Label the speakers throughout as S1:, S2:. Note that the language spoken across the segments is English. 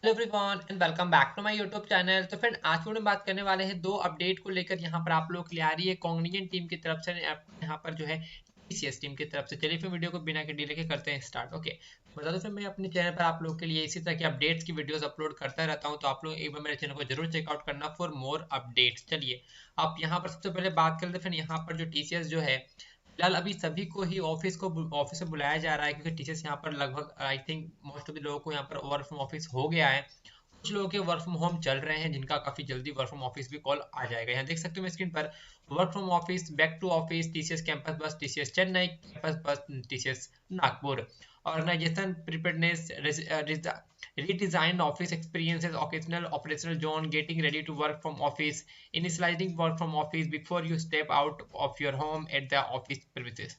S1: Hello everyone and welcome back to my YouTube channel. तो friend आज video में बात करने वाले हैं दो अपडेट को लेकर। यहाँ पर आप लोग के लिए आ रही है कॉग्निजेंट टीम की तरफ से, यहाँ पर जो है टीसीएस टीम की तरफ से। चलिए फिर वीडियो को बिना के डिले के करते हैं स्टार्ट। ओके, बता दो फिर मैं अपने चैनल पर आप लोग के लिए इसी तरह की अपडेट्स की वीडियोस अपलोड करता रहता हूँ, तो आप लोग एक बार मेरे चैनल को जरूर चेकआउट करना फॉर मोर अपडेट्स। चलिए आप यहाँ पर सबसे पहले बात करते हैं। फिर यहाँ पर जो टीसीएस जो है फिलहाल अभी सभी को ही ऑफिस में बुलाया जा रहा है, क्योंकि टीचर्स यहाँ पर लगभग I think most of the लोगों को यहाँ पर वर्क फ्रॉम ऑफिस हो गया है। कुछ लोगों के वर्क फ्रॉम होम चल रहे हैं, जिनका काफी जल्दी वर्क फ्रॉम ऑफिस भी कॉल आ जाएगा। यहाँ देख सकते हो मैं स्क्रीन पर work from office, back to office, TCS campus bus, TCS Chennai campus bus, TCS Nagpur. Organization preparedness, redesign office experiences, occasional operational zone, getting ready to work from office, initializing work from office before you step out of your home at the office premises।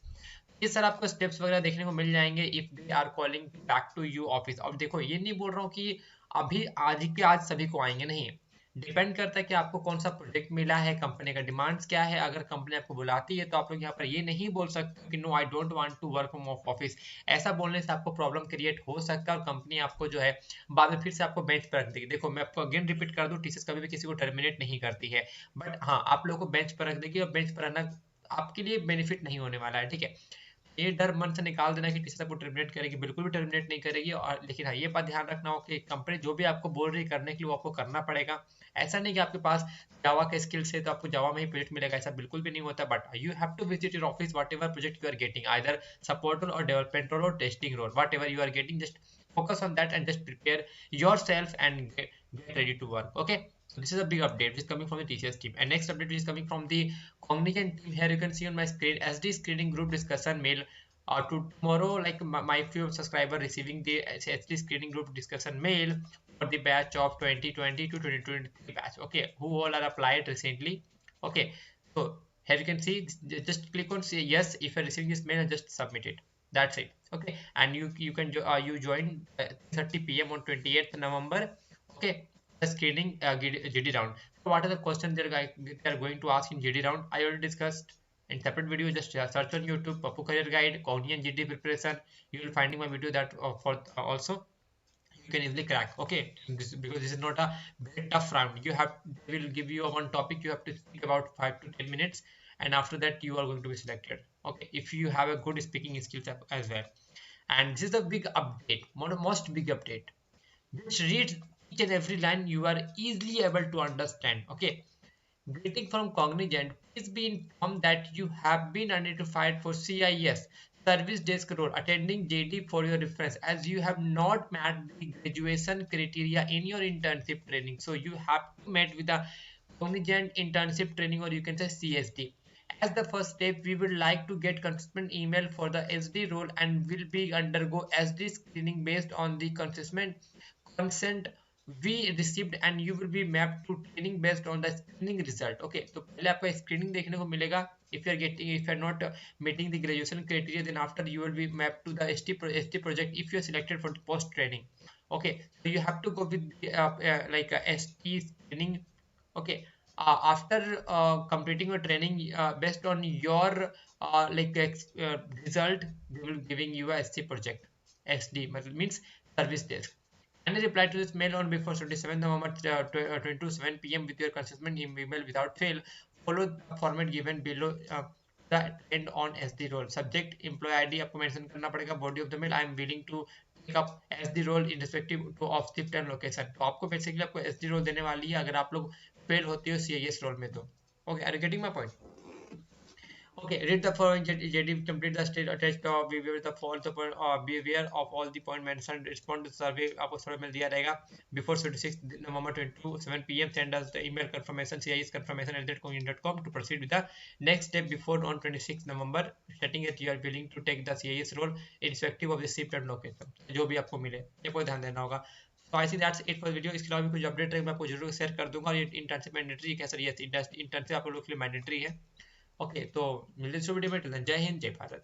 S1: ये sir आपको steps वगैरह देखने को मिल जाएंगे if they are calling back to you office. अब देखो ये नहीं बोल रहा हूँ कि अभी आज ही के आज सभी को आएंगे, नहीं। डिपेंड करता है कि आपको कौन सा प्रोजेक्ट मिला है, कंपनी का डिमांड्स क्या है। अगर कंपनी आपको बुलाती है तो आप लोग यहाँ पर ये नहीं बोल सकते कि no I don't want to work from office. ऐसा बोलने से आपको प्रॉब्लम क्रिएट हो सकता है और कंपनी आपको जो है बाद में फिर से आपको बेंच पर रख देगी। देखो मैं आपको अगेन रिपीट कर दूं, टीसीएस कभी भी किसी को टर्मिनेट नहीं करती है, बट हाँ आप लोग को बेंच पर रख देगी और बेंच पर रहना आपके लिए बेनिफिट नहीं होने वाला है, ठीक है। ये डर मन से निकाल देना कि टीचर आपको टर्मिनेट करेगी, बिल्कुल भी टर्मिनेट नहीं करेगी। और लेकिन हाँ ये बात ध्यान रखना हो कि कंपनी जो भी आपको बोल रही है करने के लिए वो आपको करना पड़ेगा। ऐसा नहीं कि आपके पास जावा का स्किल्स है तो आपको जावा में ही प्रोजेक्ट मिलेगा, ऐसा बिल्कुल भी नहीं होता। But you have to visit your office whatever project you are getting, either support role और डेवलपमेंट रोल और testing role, whatever you are getting, just focus on that and just prepare yourself and get ready to work. Okay, so this is a big update which is coming from the TCS team. And next update is coming from the Cognizant team. Here you can see on my screen SD screening group discussion mail to tomorrow, like my few subscriber receiving the SD screening group discussion mail for the batch of 2020 to 2023 batch. Okay, who all are applied recently. Okay, so here you can see, just click on say yes if you're receiving this mail and just submit it. That's it. Okay, and you can you join 30 p.m. on 28th November. Okay, the screening GD round. So what are the questions they are going to ask in GD round? I already discussed in separate video. Just search on YouTube Pappu career guide Cognizant GD preparation. You will finding my video that for also you can easily crack. Okay, because this is not a very tough round. You have, they will give you a one topic, you have to speak about 5 to 10 minutes, and after that you are going to be selected. Okay, if you have a good speaking skills as well. And this is the big update, most big update, which reads each and every line you are easily able to understand. Okay, greeting from Cognizant. Please be informed that you have been identified for CIS service desk role. Attending JD for your reference, as you have not met the graduation criteria in your internship training. So you have to meet with the Cognizant internship training, or you can say CSD. As the first step, we would like to get consistent email for the SD role and will be undergo SD screening based on the consent we received, and you will be mapped to training based on the screening result. Okay, तो पहले आपको screening देखने को मिलेगा. If you are not meeting the graduation criteria, then after you will be mapped to the ST project if you are selected for the post training. Okay, so you have to go with the, like ST screening. Okay, after completing your training, based on your result, they will giving you a ST project. SD means service desk. And reply to this mail on before 27th November 7 p.m. with your consistent email without fail. Follow the format given below. The end on SD role. Subject employee ID आपको mention करना पड़ेगा. Body of the mail, I am willing to take up SD role in respective to of shift and location. तो आपको basically आपको SD role देने वाली है अगर आप लोग fail होते हो CIS role में तो. Okay, are you getting my point? Okay, read the following JD, complete the state attached beware the false beware of all the point mentioned, respond to the survey. आपको survey में दिया रहेगा before 26 November 22 7 p.m. send us the email confirmation CIS confirmation@cognizant.com to proceed with the next step before on 26 November, stating that you are willing to take the CIS role irrespective of the shift and location. जो भी आपको मिले ये को ध्यान देना होगा. तो I see that's it for video. इसके अलावा भी कुछ अपडेट रहेगा मैं आपको जरूर शेयर कर दूंगा. ये इंटर्नशिप मैंडेटरी है, सर ये इंटर्नशिप आप लोगों के लिए मैंडेटरी है. ओके, तो मिलते हैं वीडियो में. जय हिंद, जय भारत.